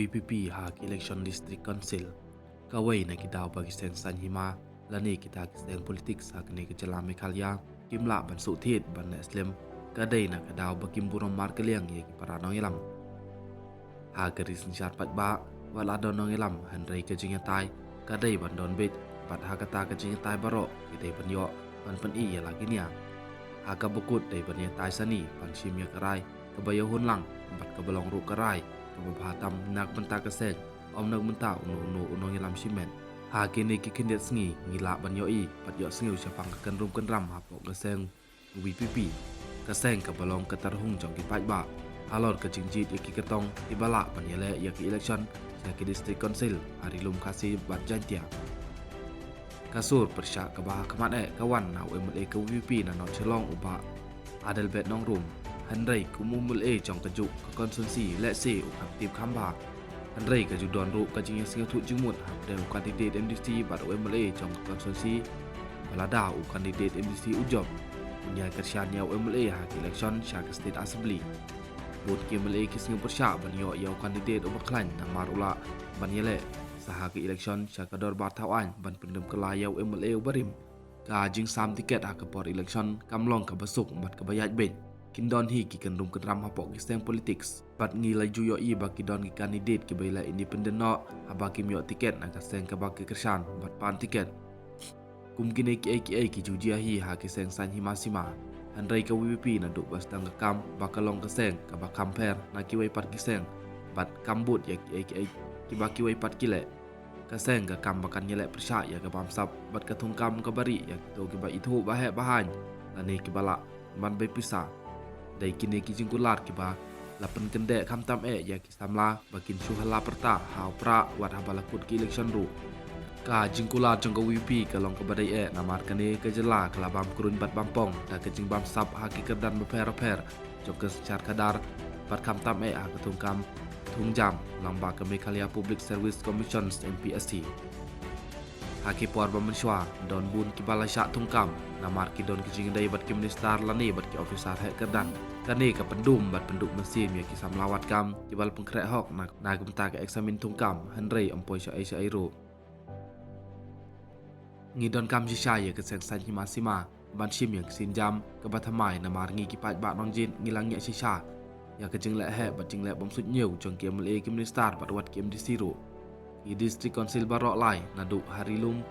WPP hak election district council kawai na kidaw bagi seng sanhima lani kita kiseng politik hak ni kejalam Mekhalya kimla ban suthit ban Islam kadai na kidaw bakim burom markeliang ye para nong ilam ha garis nisar patba wala don nong ilam handrai kejingnya tai kadai ban don bit pat ha kata kejingnya tai baro kidai ban yo ban pen i ya lagi nia ha ka bukut dai ban ya tai sani ban sim ya karai kebayo hun lang bat kebalong ru karai kebahatam nak benta kesek om nak benta unu unong ilam simen ha kini kikindet sengi ngila ban yo i pat yo sengi usapang kan rum kan ram hapok keseng WPP keseng kebalong ketarhung jong ki ba alor ke jingjit ya ki ketong ibala ban yele ya ki election ya ki district council hari lum kasih bat jantia kasur persyak kebah kemat kawan na UMLA ke WPP na not celong uba adel bet nong rum handrai kumumul jong kejuk ke konsumsi let's say ukaptip khamba handrai ke judon ru ke jing singa tu jumut hapde kandidat MDC bat UMLA jong konsumsi balada kandidat MDC ujob punya kersiannya UMLA hak election syak state assembly bot KMLA ki singa persyak ban yo ya kandidat ubaklan na marula ban yele saha ke election syak kador batawan ban pendem kelaya UMLA ubarim ka jing sam tiket hak por election kamlong ka besuk bat ke bayat ben kindon hi ki kendum kedram hapok kiseng politics pat ngilai juyo i baki don ki kandidat ki baila independent no abaki myo tiket na kaseng ka baki kersan bat pan tiket kum kini ki jujia hi ha kiseng san himasima handrai ka WPP na duk bastang kam bakalong kaseng ka bakam per na ki wai pat kiseng bat kambut ya ki baki wai pat kile kaseng ka kam bakan nyelek persya ya ka bamsap bat ka thungkam ka bari ya to ki ba itu bahe bahan lani ki bala man bai pisa dai kini ki jingkular ki ba lapen kendek kamtam ya ki samla bakin suhala perta hau pra wat habalakut ki election ru ka jingkular jong WPP kalong ke badai namar kane ke jela kelabam kurun bat bampong da ke jing bam sap hakikat dan beper jong ke secar kadar bat kamtam ha ke tungkam tungjam lamba ke Mekhalya Public Service Commission MPSC haki por bamenswa don bun ki bala syak tungkam namar ki don ki jing dai bat ki minister lani bat ki officer hek kedan kani ka pendum bat penduk mesin ya ki samlawat kam ki bal pengkrek hok na gemta ke eksamin tungkam handrai ampoi syai ro ngidon kam sisa ya ke sengsan himasima ban sim yang sinjam ke bathamai namar ngi ki pat ba nongjin ngilang ya sisa ya ke jing lek he bat jing lek bomsut nyeu jong ki MLA ki minister bat wat ki MDC ro i district council barok lai naduk hari lum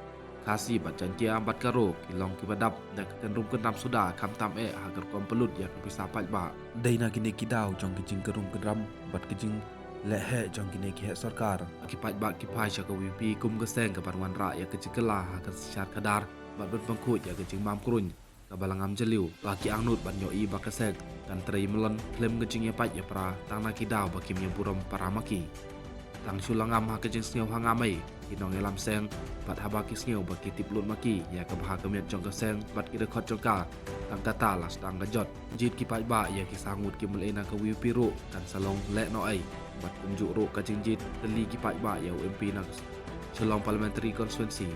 kasih bat jantia bat karo kilong ki badap dak kenrum kenram sudah kamtam hagar kom pelut ya bisa pat ba dai na kini kidaw jong ki jing kerum kenram bat ki jing lehe jong kini ki sarkar ki pat ba ki phai syak WPP kum ke seng ke parwan ra ya ke cikela hagar syar kadar bat ben pangkut ya ke jing mam krun ka balangam jeliu baki angnut ban yo i bakasek kan trei melon klem ke jing ya pat ya pra tang na kidaw bakim ya burom paramaki tang sulangam ha kejeng sngew hangamai kinong elam seng bat habaki sngew baki tiplut maki ya ke bahag kemiat jong keseng bat ki rekod jongka tang kata las tang gajot jit ki pai ba ya ki sangut ki melena ke WPP ro kan salong lek no ai bat kunjuk ro ka jing jit teli ki pai ba ya UMP nak Selong parliamentary constituency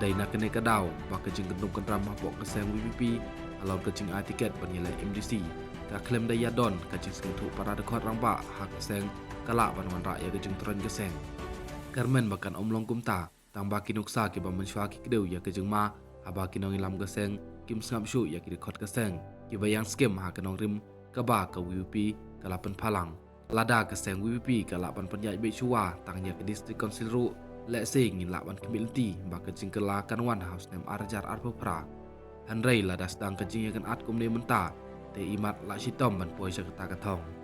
dai nak kene kadaw ba kejeng gendum kendram hapok keseng WPP alor kejeng a tiket banyelai MDC ka klem daya don kejeng sentu para rekod rangba hak keseng kalak banwan rakyat ke jeng tren keseng Carmen bakan omlong kumta tang baki nuksa ki bamenswa ki kedeu ya ke jeng ma abaki nong ilam keseng kim sngap syu ya ki rekod keseng ki bayang skem ha kenong rim ka ba ke WPP kalapan palang lada keseng WPP kalapan penjai be chua tang ya ke district council ru lek sing ngin lawan community ba ke jeng kela kanwan house nem arjar arpopra handrai lada sedang ke jeng ya kan at kumne menta te imat la sitom ban poi sa kata katong